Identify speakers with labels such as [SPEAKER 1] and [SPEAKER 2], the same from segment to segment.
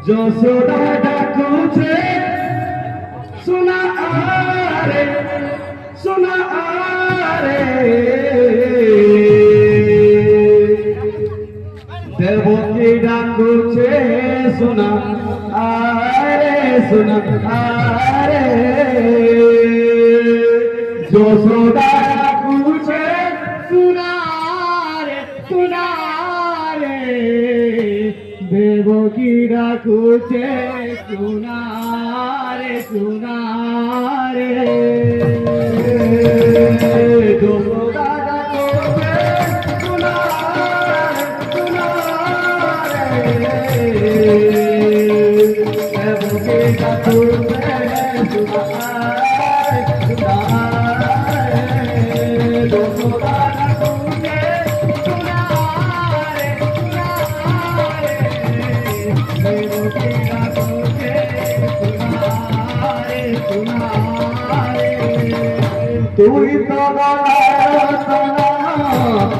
[SPEAKER 1] যশোদা ডাকুছে সোনা আরে সোনা আরে দেবকী ডাকুছে সোনা আরে সোনা আরে যশোদা ডাকুছে সোনা আরে সোনা আরে দেবকী ডাকুছে সোনা রে সোনা রে যশোদা ডাকুছে সোনা সোনা রে দেবকী ডাকুছে সোনা সোনা রে যশোদা ডাকুছে সোনা রে তুই তো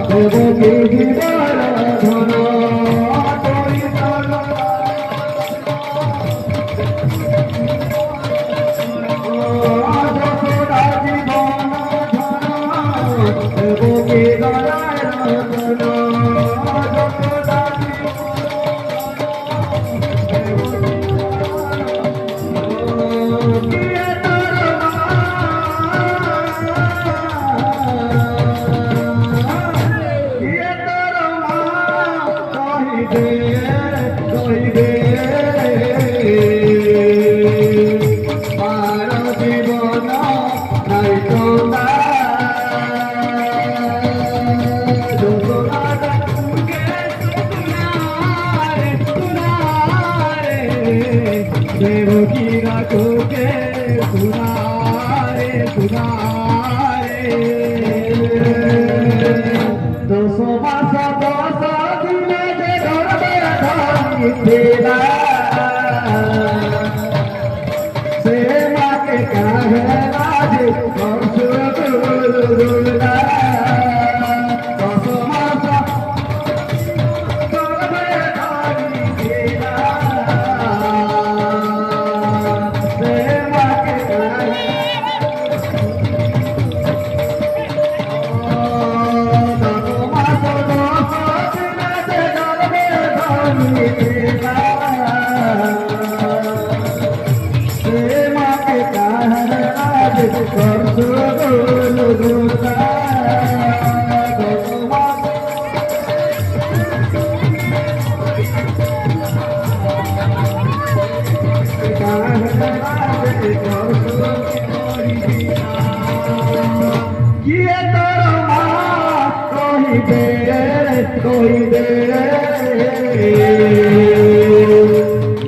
[SPEAKER 1] দেবকী জীবন ধন তুই তো যশোদা জীবন ধন দেবকী ধন যশোদা দেবকী ডাকুছে সোনা রে সোনা রে 10 মাস 10 দিনে যে ধরবে ধরিছিলা সে মাকে কাহে রাজি করছ গুলগুলা 10 মাস ধরবে ধরিছিলা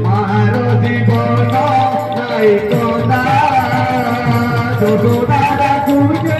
[SPEAKER 1] মার জীবন নাই কথা যশোদা ডাকুছে